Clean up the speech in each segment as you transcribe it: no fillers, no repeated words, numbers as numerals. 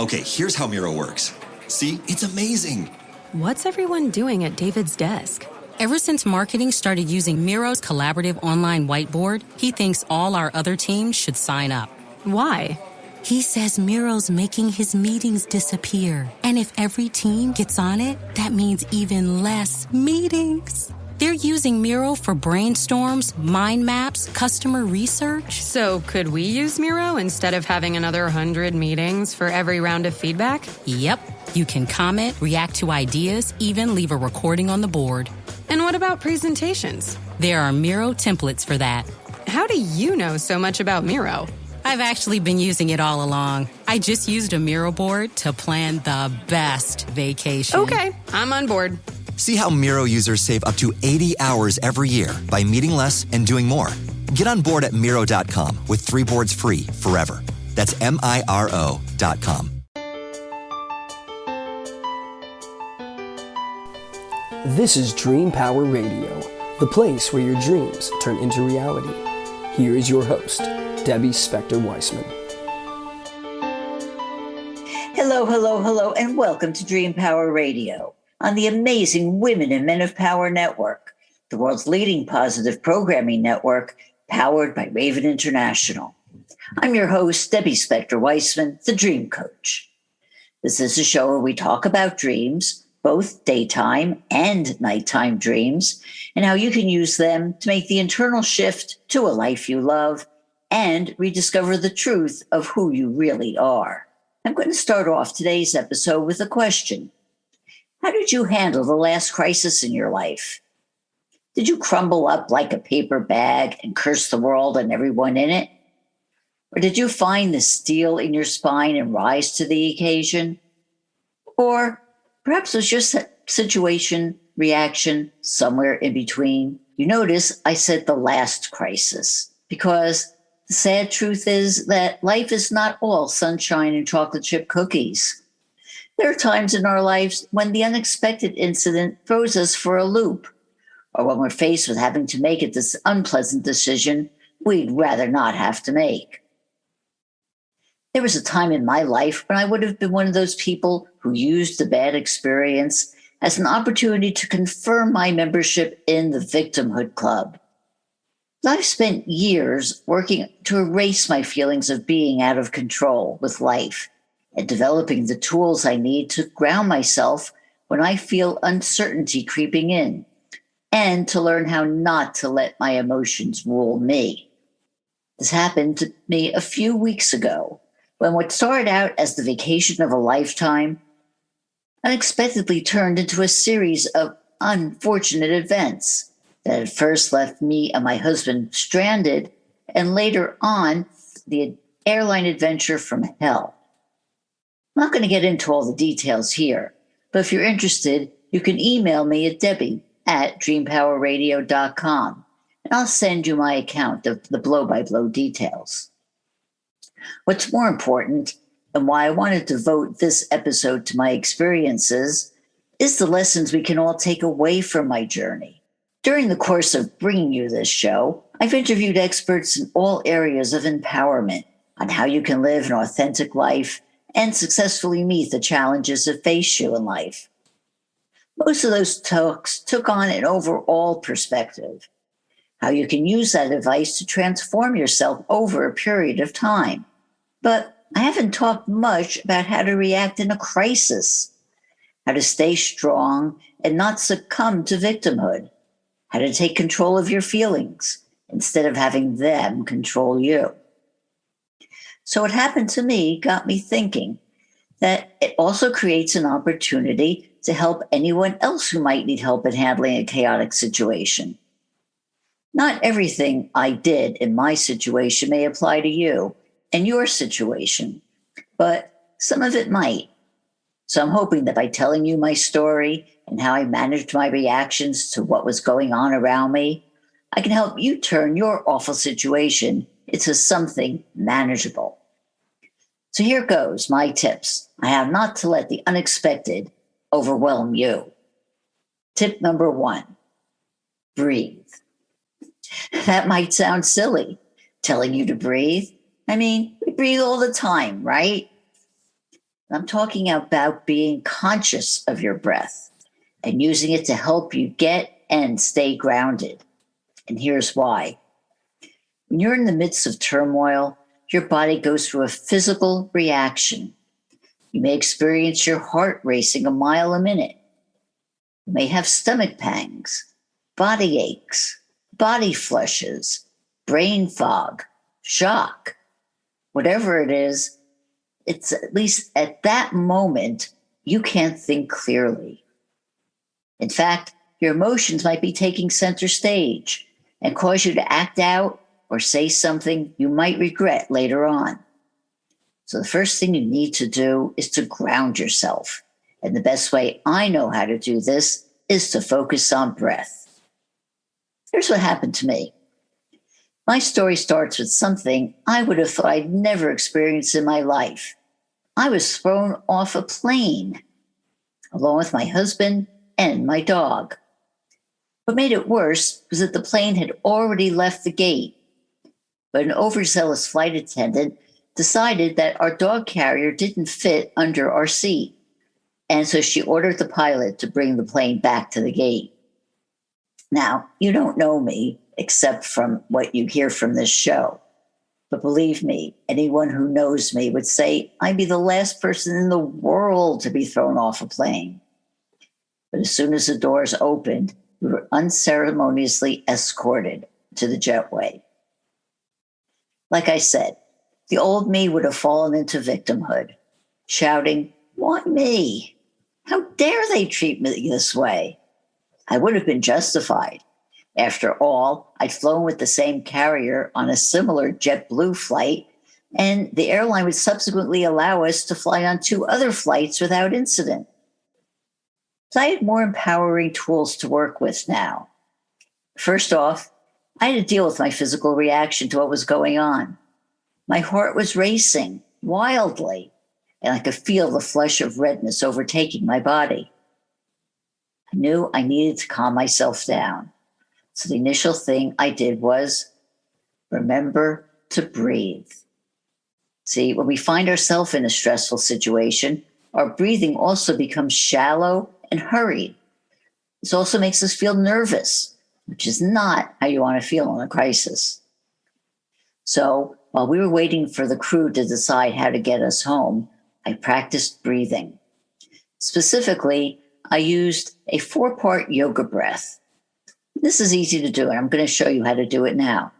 Okay, here's how Miro works. See, it's amazing. What's everyone doing at David's desk? Ever since marketing started using Miro's collaborative online whiteboard, he thinks all our other teams should sign up. Why? He says Miro's making his meetings disappear. And if every team gets on it, that means even less meetings. They're using Miro for brainstorms, mind maps, customer research. So could we use Miro instead of having another 100 meetings for every round of feedback? Yep. You can comment, react to ideas, even leave a recording on the board. And what about presentations? There are Miro templates for that. How do you know so much about Miro? I've actually been using it all along. I just used a Miro board to plan the best vacation. Okay, I'm on board. See how Miro users save up to 80 hours every year by meeting less and doing more. Get on board at Miro.com with 3 boards free forever. That's MIRO.com. This is Dream Power Radio, the place where your dreams turn into reality. Here is your host, Debbie Spector-Weissman. Hello, and welcome to Dream Power Radio on the amazing Women and Men of Power Network, the world's leading positive programming network powered by Raven International. I'm your host, Debbie Spector-Weissman, the Dream Coach. This is a show where we talk about dreams, both daytime and nighttime dreams, and how you can use them to make the internal shift to a life you love and rediscover the truth of who you really are. I'm going to start off today's episode with a question. How did you handle the last crisis in your life? Did you crumble up like a paper bag and curse the world and everyone in it? Or did you find the steel in your spine and rise to the occasion? Or perhaps it was just a situation, reaction, somewhere in between. You notice I said the last crisis because the sad truth is that life is not all sunshine and chocolate chip cookies. There are times in our lives when the unexpected incident throws us for a loop, or when we're faced with having to make this unpleasant decision we'd rather not have to make. There was a time in my life when I would have been one of those people who used the bad experience as an opportunity to confirm my membership in the victimhood club. I've spent years working to erase my feelings of being out of control with life and developing the tools I need to ground myself when I feel uncertainty creeping in, and to learn how not to let my emotions rule me. This happened to me a few weeks ago, when what started out as the vacation of a lifetime unexpectedly turned into a series of unfortunate events that at first left me and my husband stranded, and later on, the airline adventure from hell. I'm not going to get into all the details here, but if you're interested, you can email me at debbie@dreampowerradio.com, and I'll send you my account of the blow-by-blow details. What's more important, and why I wanted to devote this episode to my experiences, is the lessons we can all take away from my journey. During the course of bringing you this show, I've interviewed experts in all areas of empowerment on how you can live an authentic life and successfully meet the challenges that face you in life. Most of those talks took on an overall perspective, how you can use that advice to transform yourself over a period of time. But I haven't talked much about how to react in a crisis, how to stay strong and not succumb to victimhood, how to take control of your feelings instead of having them control you. So what happened to me got me thinking that it also creates an opportunity to help anyone else who might need help in handling a chaotic situation. Not everything I did in my situation may apply to you and your situation, but some of it might. So I'm hoping that by telling you my story and how I managed my reactions to what was going on around me, I can help you turn your awful situation into something manageable. So here goes my tips on how not to let the unexpected overwhelm you. Tip number 1, breathe. That might sound silly, telling you to breathe. I mean, we breathe all the time, right? I'm talking about being conscious of your breath and using it to help you get and stay grounded. And here's why. When you're in the midst of turmoil, your body goes through a physical reaction. You may experience your heart racing a mile a minute. You may have stomach pangs, body aches, body flushes, brain fog, shock. Whatever it is, it's at least at that moment, you can't think clearly. In fact, your emotions might be taking center stage and cause you to act out or say something you might regret later on. So the first thing you need to do is to ground yourself. And the best way I know how to do this is to focus on breath. Here's what happened to me. My story starts with something I would have thought I'd never experienced in my life. I was thrown off a plane, along with my husband and my dog. What made it worse was that the plane had already left the gate, but an overzealous flight attendant decided that our dog carrier didn't fit under our seat. And so she ordered the pilot to bring the plane back to the gate. Now, you don't know me except from what you hear from this show. But believe me, anyone who knows me would say I'd be the last person in the world to be thrown off a plane. But as soon as the doors opened, we were unceremoniously escorted to the jetway. Like I said, the old me would have fallen into victimhood, shouting, "Why me? How dare they treat me this way?" I would have been justified. After all, I'd flown with the same carrier on a similar JetBlue flight, and the airline would subsequently allow us to fly on 2 other flights without incident. So I had more empowering tools to work with now. First off, I had to deal with my physical reaction to what was going on. My heart was racing wildly, and I could feel the flush of redness overtaking my body. I knew I needed to calm myself down. So the initial thing I did was remember to breathe. See, when we find ourselves in a stressful situation, our breathing also becomes shallow and hurried. This also makes us feel nervous, which is not how you want to feel in a crisis. So while we were waiting for the crew to decide how to get us home, I practiced breathing. Specifically, I used a 4-part yoga breath. This is easy to do, and I'm going to show you how to do it now.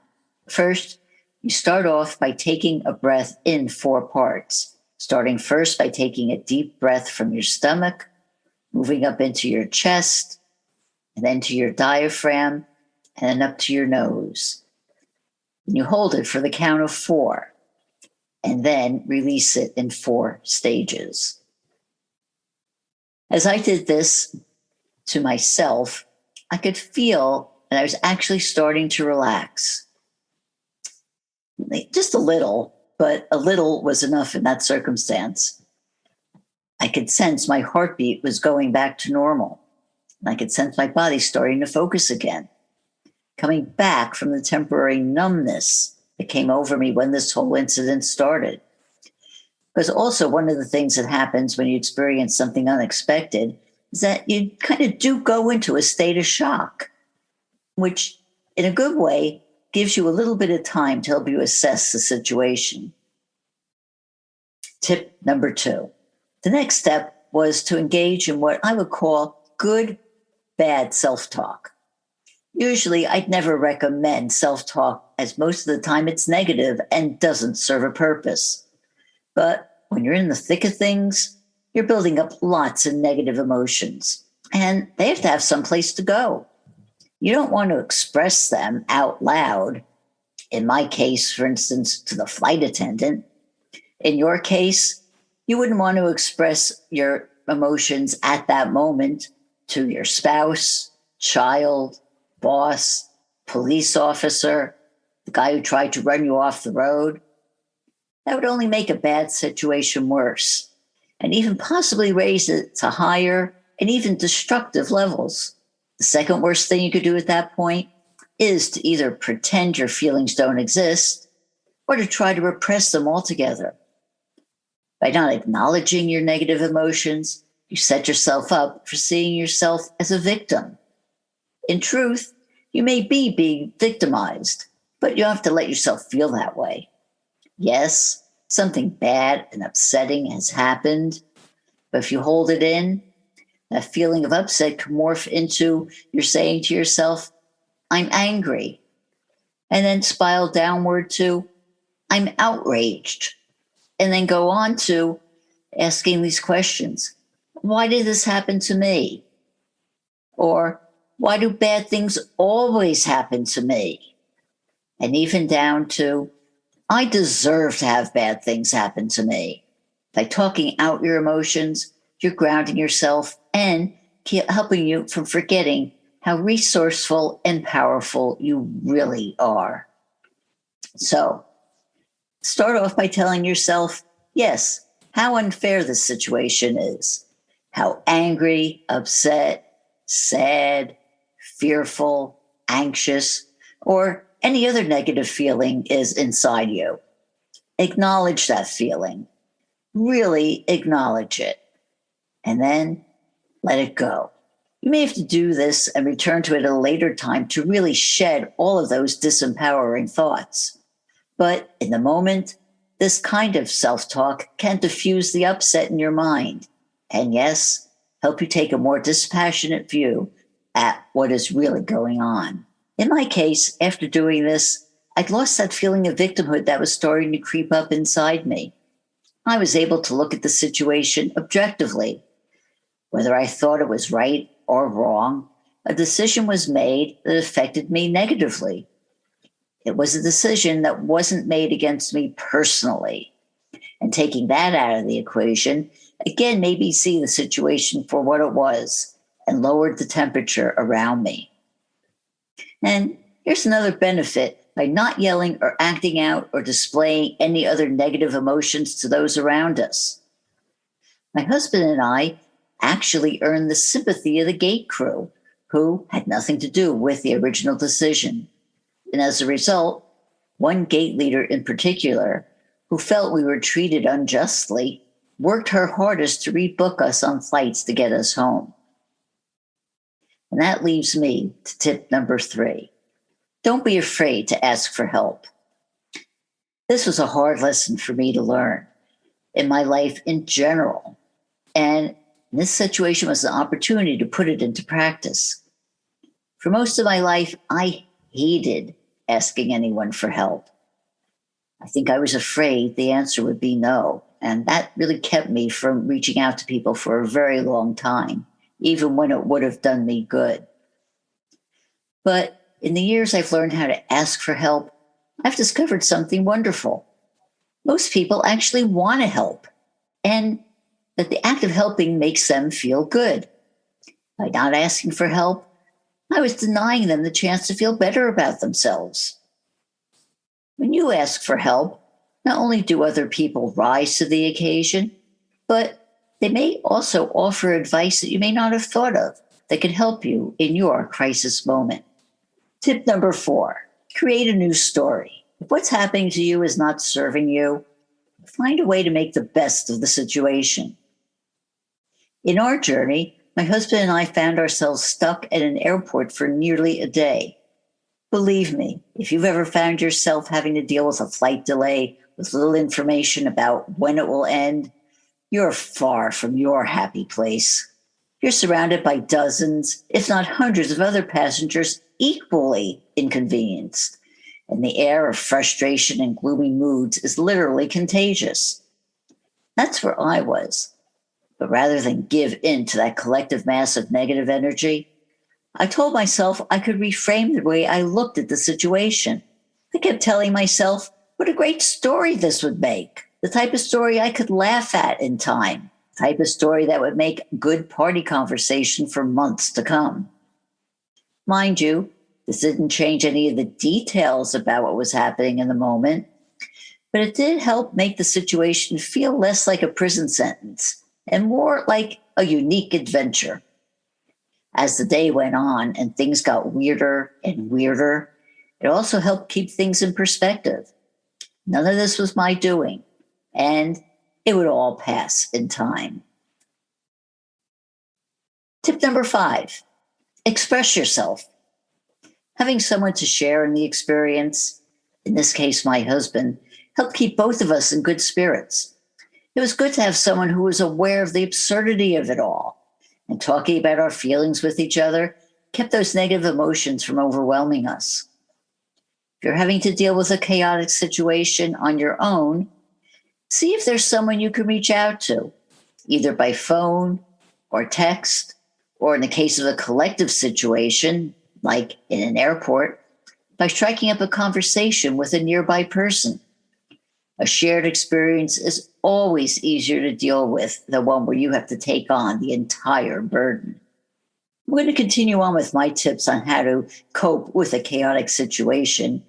First, you start off by taking a breath in 4 parts, starting first by taking a deep breath from your stomach, moving up into your chest, and then to your diaphragm, and then up to your nose. And you hold it for the count of 4, and then release it in 4 stages. As I did this to myself, I could feel that I was actually starting to relax. Just a little, but a little was enough in that circumstance. I could sense my heartbeat was going back to normal. And I could sense my body starting to focus again, coming back from the temporary numbness that came over me when this whole incident started. Because also one of the things that happens when you experience something unexpected is that you kind of do go into a state of shock, which in a good way gives you a little bit of time to help you assess the situation. Tip number 2. The next step was to engage in what I would call good, bad self-talk. Usually, I'd never recommend self-talk, as most of the time it's negative and doesn't serve a purpose. But when you're in the thick of things, you're building up lots of negative emotions, and they have to have some place to go. You don't want to express them out loud. In my case, for instance, to the flight attendant. In your case, you wouldn't want to express your emotions at that moment to your spouse, child, boss, police officer, the guy who tried to run you off the road. That would only make a bad situation worse, and even possibly raise it to higher and even destructive levels. The second worst thing you could do at that point is to either pretend your feelings don't exist or to try to repress them altogether. By not acknowledging your negative emotions, you set yourself up for seeing yourself as a victim. In truth, you may be being victimized, but you don't have to let yourself feel that way. Yes, something bad and upsetting has happened, but if you hold it in, that feeling of upset can morph into you're saying to yourself, I'm angry, and then spiral downward to, I'm outraged, and then go on to asking these questions. Why did this happen to me? Or why do bad things always happen to me? And even down to, I deserve to have bad things happen to me. By talking out your emotions, you're grounding yourself and helping you from forgetting how resourceful and powerful you really are. So, start off by telling yourself, yes, how unfair this situation is, how angry, upset, sad, fearful, anxious, or any other negative feeling is inside you. Acknowledge that feeling. Really acknowledge it. And then let it go. You may have to do this and return to it at a later time to really shed all of those disempowering thoughts. But in the moment, this kind of self-talk can diffuse the upset in your mind. And yes, help you take a more dispassionate view at what is really going on. In my case, after doing this, I'd lost that feeling of victimhood that was starting to creep up inside me. I was able to look at the situation objectively. Whether I thought it was right or wrong, a decision was made that affected me negatively. It was a decision that wasn't made against me personally. And taking that out of the equation, again, made me see the situation for what it was and lowered the temperature around me. And here's another benefit by not yelling or acting out or displaying any other negative emotions to those around us. My husband and I actually earned the sympathy of the gate crew, who had nothing to do with the original decision. And as a result, one gate leader in particular, who felt we were treated unjustly, worked her hardest to rebook us on flights to get us home. And that leaves me to tip number 3. Don't be afraid to ask for help. This was a hard lesson for me to learn in my life in general. And this situation was an opportunity to put it into practice. For most of my life, I hated asking anyone for help. I think I was afraid the answer would be no. And that really kept me from reaching out to people for a very long time, even when it would have done me good. But in the years I've learned how to ask for help, I've discovered something wonderful. Most people actually want to help, and that the act of helping makes them feel good. By not asking for help, I was denying them the chance to feel better about themselves. When you ask for help, not only do other people rise to the occasion, but they may also offer advice that you may not have thought of that can help you in your crisis moment. Tip number 4, create a new story. If what's happening to you is not serving you, find a way to make the best of the situation. In our journey, my husband and I found ourselves stuck at an airport for nearly a day. Believe me, if you've ever found yourself having to deal with a flight delay with little information about when it will end, you're far from your happy place. You're surrounded by dozens, if not hundreds of other passengers equally inconvenienced, and the air of frustration and gloomy moods is literally contagious. That's where I was. But rather than give in to that collective mass of negative energy, I told myself I could reframe the way I looked at the situation. I kept telling myself what a great story this would make, the type of story I could laugh at in time, the type of story that would make good party conversation for months to come. Mind you, this didn't change any of the details about what was happening in the moment, but it did help make the situation feel less like a prison sentence and more like a unique adventure. As the day went on and things got weirder and weirder, it also helped keep things in perspective. None of this was my doing, and it would all pass in time. Tip number 5, express yourself. Having someone to share in the experience, in this case, my husband, helped keep both of us in good spirits. It was good to have someone who was aware of the absurdity of it all, and talking about our feelings with each other kept those negative emotions from overwhelming us. If you're having to deal with a chaotic situation on your own, see if there's someone you can reach out to, either by phone or text, or in the case of a collective situation, like in an airport, by striking up a conversation with a nearby person. A shared experience is always easier to deal with than one where you have to take on the entire burden. I'm going to continue on with my tips on how to cope with a chaotic situation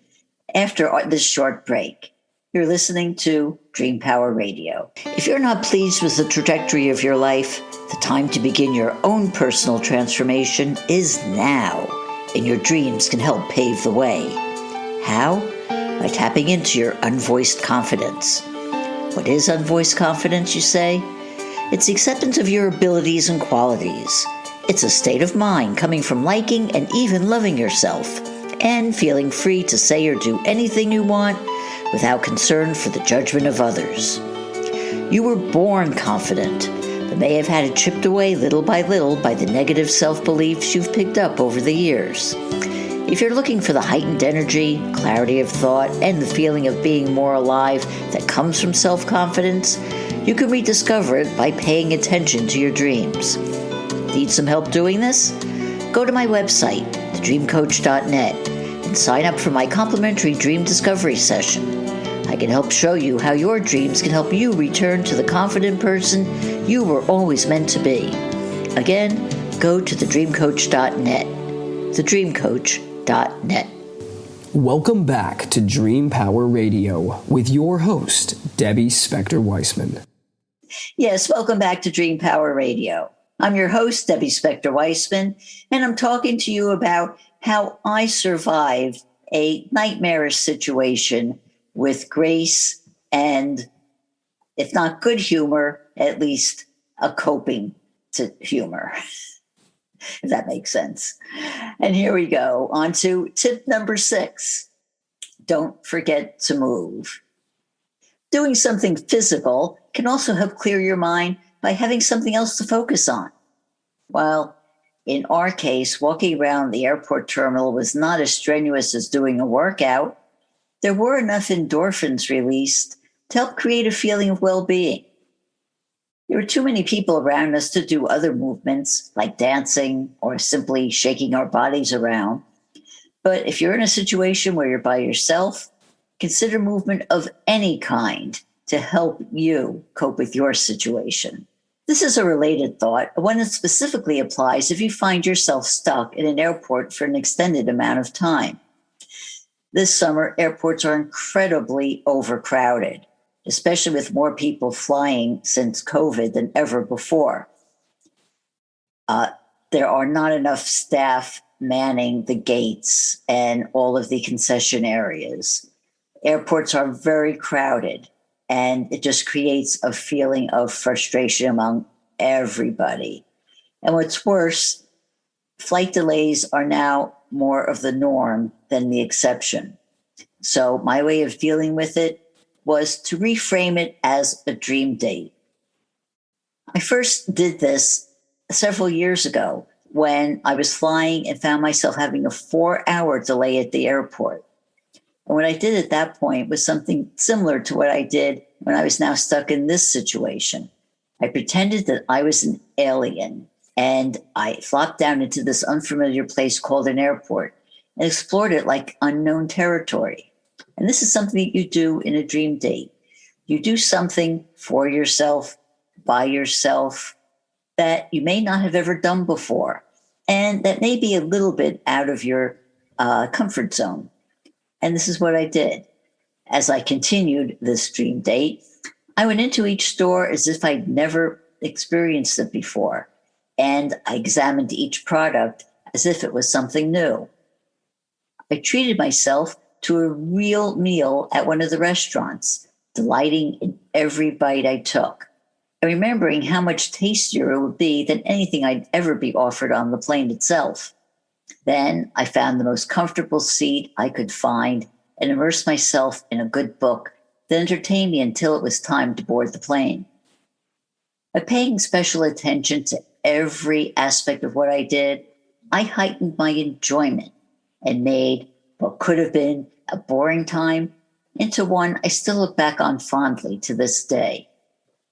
after this short break. You're listening to Dream Power Radio. If you're not pleased with the trajectory of your life, the time to begin your own personal transformation is now, and your dreams can help pave the way. How? By tapping into your unvoiced confidence. What is unvoiced confidence, you say? It's the acceptance of your abilities and qualities. It's a state of mind coming from liking and even loving yourself, and feeling free to say or do anything you want without concern for the judgment of others. You were born confident, but may have had it chipped away little by the negative self-beliefs you've picked up over the years. If you're looking for the heightened energy, clarity of thought, and the feeling of being more alive that comes from self-confidence, you can rediscover it by paying attention to your dreams. Need some help doing this? Go to my website, thedreamcoach.net, and sign up for my complimentary dream discovery session. I can help show you how your dreams can help you return to the confident person you were always meant to be. Again, go to thedreamcoach.net. thedreamcoach.net. Welcome back to Dream Power Radio with your host, Debbie Spector-Weissman. Yes, welcome back to Dream Power Radio. I'm your host, Debbie Spector-Weissman, and I'm talking to you about how I survived a nightmarish situation with grace and, if not good humor, at least a coping to humor, if that makes sense. And here we go, on to tip number 6. Don't forget to move. Doing something physical can also help clear your mind by having something else to focus on. While in our case, walking around the airport terminal was not as strenuous as doing a workout, there were enough endorphins released to help create a feeling of well-being. There were too many people around us to do other movements like dancing or simply shaking our bodies around. But if you're in a situation where you're by yourself, consider movement of any kind to help you cope with your situation. This is a related thought, one that specifically applies if you find yourself stuck in an airport for an extended amount of time. This summer, airports are incredibly overcrowded, especially with more people flying since COVID than ever before. There are not enough staff manning the gates and all of the concession areas. Airports are very crowded, and it just creates a feeling of frustration among everybody. And what's worse, flight delays are now more of the norm than the exception. So my way of dealing with it was to reframe it as a dream date. I first did this several years ago when I was flying and found myself having a 4-hour delay at the airport. And what I did at that point was something similar to what I did when I was now stuck in this situation. I pretended that I was an alien, and I flopped down into this unfamiliar place called an airport and explored it like unknown territory. And this is something that you do in a dream date. You do something for yourself, by yourself, that you may not have ever done before, and that may be a little bit out of your comfort zone. And this is what I did. As I continued this dream date, I went into each store as if I'd never experienced it before. And I examined each product as if it was something new. I treated myself to a real meal at one of the restaurants, delighting in every bite I took, and remembering how much tastier it would be than anything I'd ever be offered on the plane itself. Then I found the most comfortable seat I could find and immersed myself in a good book that entertained me until it was time to board the plane. By paying special attention to every aspect of what I did, I heightened my enjoyment and made what could have been a boring time into one I still look back on fondly to this day.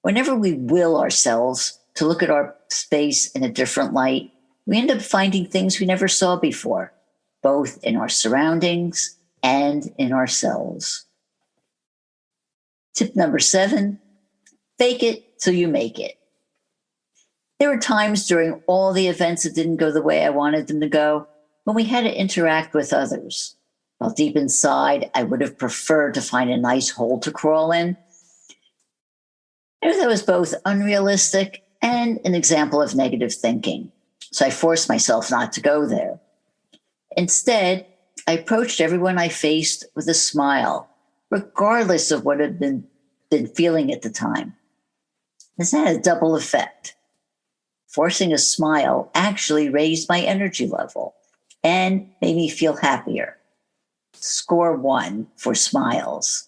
Whenever we will ourselves to look at our space in a different light, we end up finding things we never saw before, both in our surroundings and in ourselves. Tip number 7, fake it till you make it. There were times during all the events that didn't go the way I wanted them to go when we had to interact with others. While deep inside, I would have preferred to find a nice hole to crawl in. That was both unrealistic and an example of negative thinking, so I forced myself not to go there. Instead, I approached everyone I faced with a smile, regardless of what I'd been feeling at the time. This had a double effect. Forcing a smile actually raised my energy level and made me feel happier. Score 1 for smiles.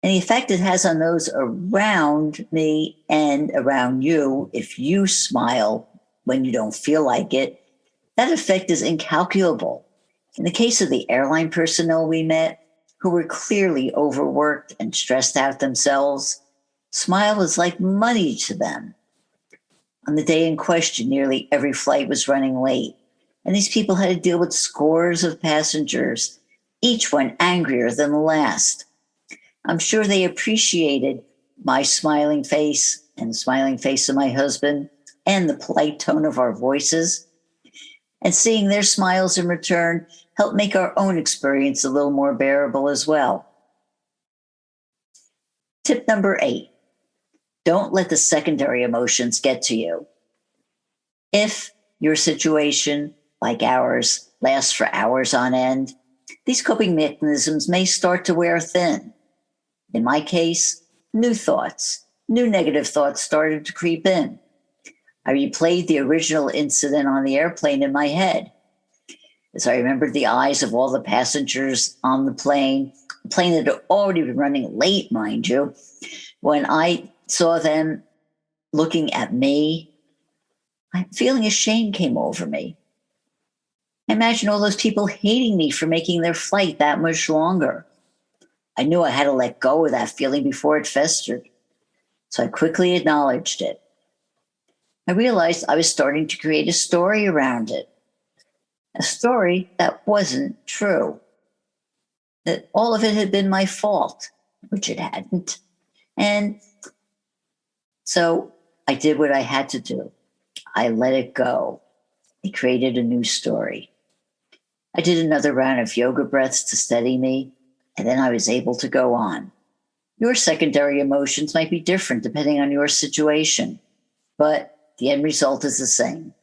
And the effect it has on those around me and around you, if you smile when you don't feel like it, that effect is incalculable. In the case of the airline personnel we met, who were clearly overworked and stressed out themselves, smile was like money to them. On the day in question, nearly every flight was running late, and these people had to deal with scores of passengers, each one angrier than the last. I'm sure they appreciated my smiling face and the smiling face of my husband and the polite tone of our voices. And seeing their smiles in return helped make our own experience a little more bearable as well. Tip number 8, don't let the secondary emotions get to you. If your situation, like ours, lasts for hours on end, these coping mechanisms may start to wear thin. In my case, new negative thoughts started to creep in. I replayed the original incident on the airplane in my head. As I remembered the eyes of all the passengers on the plane that had already been running late, mind you, when I saw them looking at me, a feeling of shame came over me. I imagined all those people hating me for making their flight that much longer. I knew I had to let go of that feeling before it festered, so I quickly acknowledged it. I realized I was starting to create a story around it, a story that wasn't true, that all of it had been my fault, which it hadn't. And so I did what I had to do. I let it go. I created a new story. I did another round of yoga breaths to steady me, and then I was able to go on. Your secondary emotions might be different depending on your situation, but the end result is the same.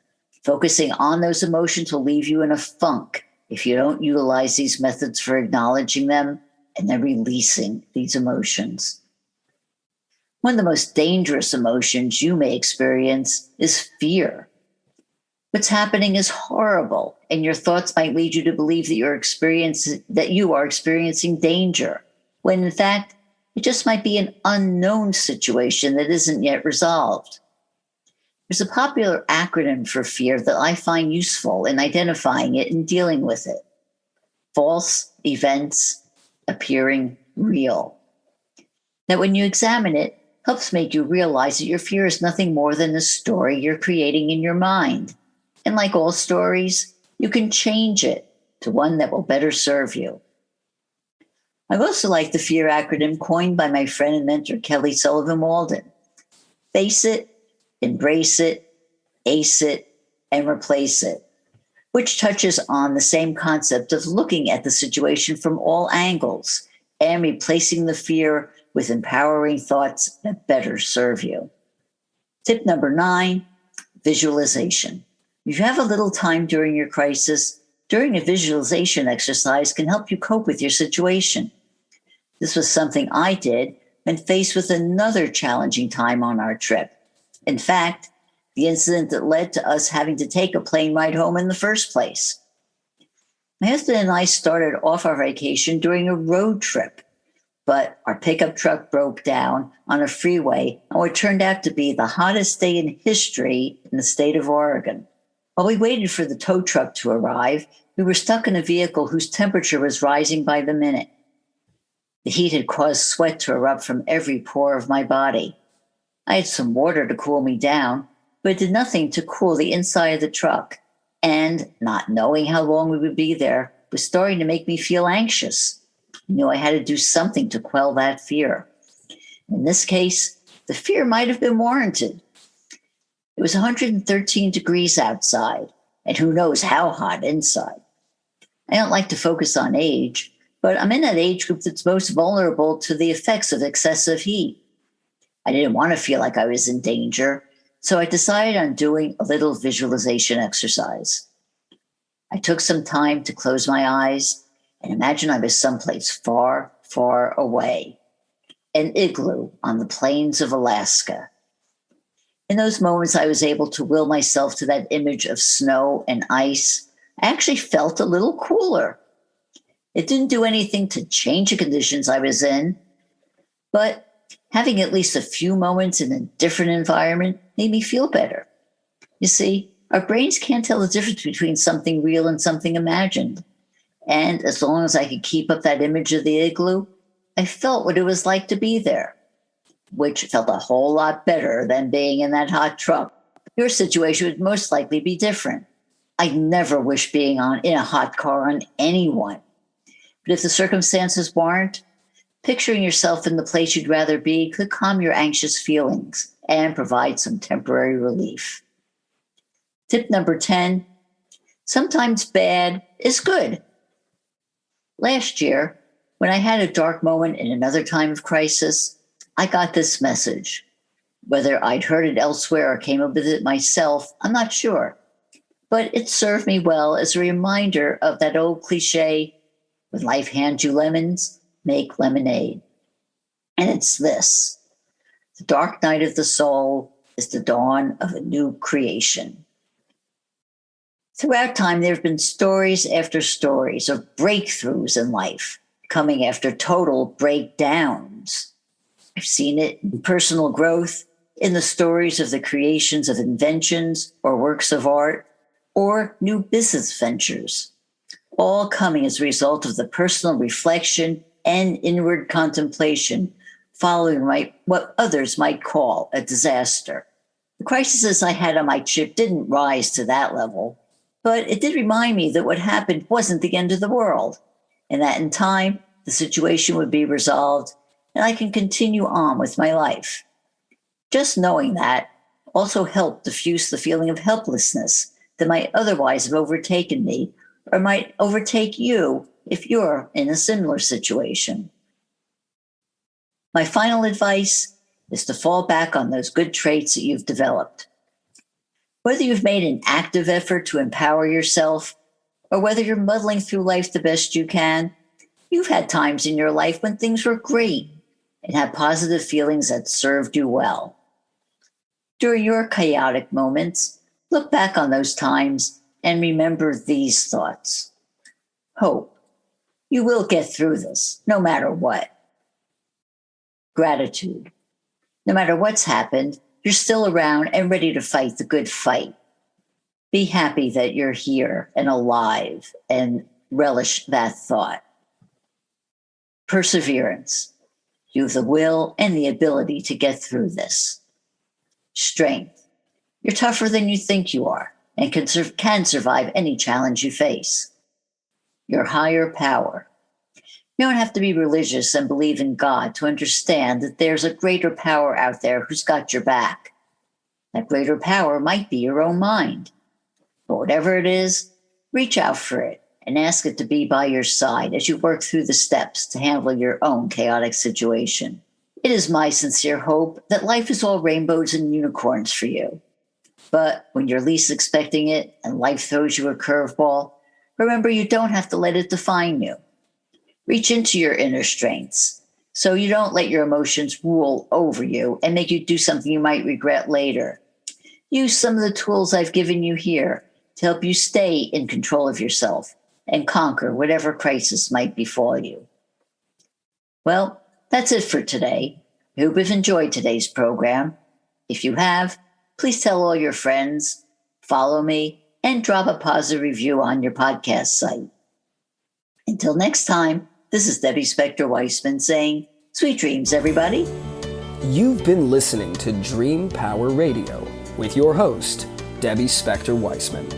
Focusing on those emotions will leave you in a funk if you don't utilize these methods for acknowledging them and then releasing these emotions. One of the most dangerous emotions you may experience is fear. What's happening is horrible, and your thoughts might lead you to believe that you are experiencing danger, when in fact, it just might be an unknown situation that isn't yet resolved. There's a popular acronym for fear that I find useful in identifying it and dealing with it. False events appearing real. That when you examine it, helps make you realize that your fear is nothing more than a story you're creating in your mind. And like all stories, you can change it to one that will better serve you. I also like the fear acronym coined by my friend and mentor, Kelly Sullivan Walden. Face it, embrace it, ace it, and replace it, which touches on the same concept of looking at the situation from all angles and replacing the fear with empowering thoughts that better serve you. Tip number 9, visualization. If you have a little time during your crisis, doing a visualization exercise can help you cope with your situation. This was something I did when faced with another challenging time on our trip. In fact, the incident that led to us having to take a plane ride home in the first place. My husband and I started off our vacation during a road trip, but our pickup truck broke down on a freeway on what turned out to be the hottest day in history in the state of Oregon. While we waited for the tow truck to arrive, we were stuck in a vehicle whose temperature was rising by the minute. The heat had caused sweat to erupt from every pore of my body. I had some water to cool me down, but it did nothing to cool the inside of the truck. And not knowing how long we would be there was starting to make me feel anxious. I knew I had to do something to quell that fear. In this case, the fear might have been warranted. It was 113 degrees outside, and who knows how hot inside. I don't like to focus on age, but I'm in that age group that's most vulnerable to the effects of excessive heat. I didn't want to feel like I was in danger, so I decided on doing a little visualization exercise. I took some time to close my eyes and imagine I was someplace far, far away, an igloo on the plains of Alaska. In those moments, I was able to will myself to that image of snow and ice. I actually felt a little cooler. It didn't do anything to change the conditions I was in, but having at least a few moments in a different environment made me feel better. You see, our brains can't tell the difference between something real and something imagined. And as long as I could keep up that image of the igloo, I felt what it was like to be there, which felt a whole lot better than being in that hot truck. Your situation would most likely be different. I never wish being in a hot car on anyone. But if the circumstances warrant, picturing yourself in the place you'd rather be could calm your anxious feelings and provide some temporary relief. Tip number 10, sometimes bad is good. Last year, when I had a dark moment in another time of crisis, I got this message. Whether I'd heard it elsewhere or came up with it myself, I'm not sure. But it served me well as a reminder of that old cliche, when life hands you lemons, make lemonade. And it's this: the dark night of the soul is the dawn of a new creation. Throughout time, there have been stories after stories of breakthroughs in life, coming after total breakdowns. I've seen it in personal growth, in the stories of the creations of inventions or works of art, or new business ventures, all coming as a result of the personal reflection and inward contemplation following what others might call a disaster. The crises I had on my trip didn't rise to that level, but it did remind me that what happened wasn't the end of the world, and that in time, the situation would be resolved and I can continue on with my life. Just knowing that also helped diffuse the feeling of helplessness that might otherwise have overtaken me or might overtake you if you're in a similar situation. My final advice is to fall back on those good traits that you've developed. Whether you've made an active effort to empower yourself or whether you're muddling through life the best you can, you've had times in your life when things were great and had positive feelings that served you well. During your chaotic moments, look back on those times and remember these thoughts. Hope. You will get through this, no matter what. Gratitude. No matter what's happened, you're still around and ready to fight the good fight. Be happy that you're here and alive and relish that thought. Perseverance. You have the will and the ability to get through this. Strength. You're tougher than you think you are and can survive any challenge you face. Your higher power. You don't have to be religious and believe in God to understand that there's a greater power out there who's got your back. That greater power might be your own mind. But whatever it is, reach out for it and ask it to be by your side as you work through the steps to handle your own chaotic situation. It is my sincere hope that life is all rainbows and unicorns for you. But when you're least expecting it and life throws you a curveball, remember you don't have to let it define you. Reach into your inner strengths. so you don't let your emotions rule over you and make you do something you might regret later. Use some of the tools I've given you here to help you stay in control of yourself and conquer whatever crisis might befall you. Well, that's it for today. I hope you've enjoyed today's program. If you have, please tell all your friends, follow me, and drop a positive review on your podcast site. Until next time, this is Debbie Spector-Weissman saying, sweet dreams, everybody. You've been listening to Dream Power Radio with your host, Debbie Spector-Weissman.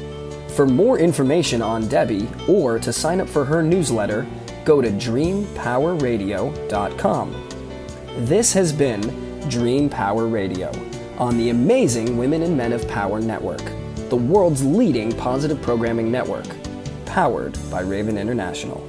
For more information on Debbie or to sign up for her newsletter, go to dreampowerradio.com. This has been Dream Power Radio on the amazing Women and Men of Power Network, the world's leading positive programming network, powered by Raven International.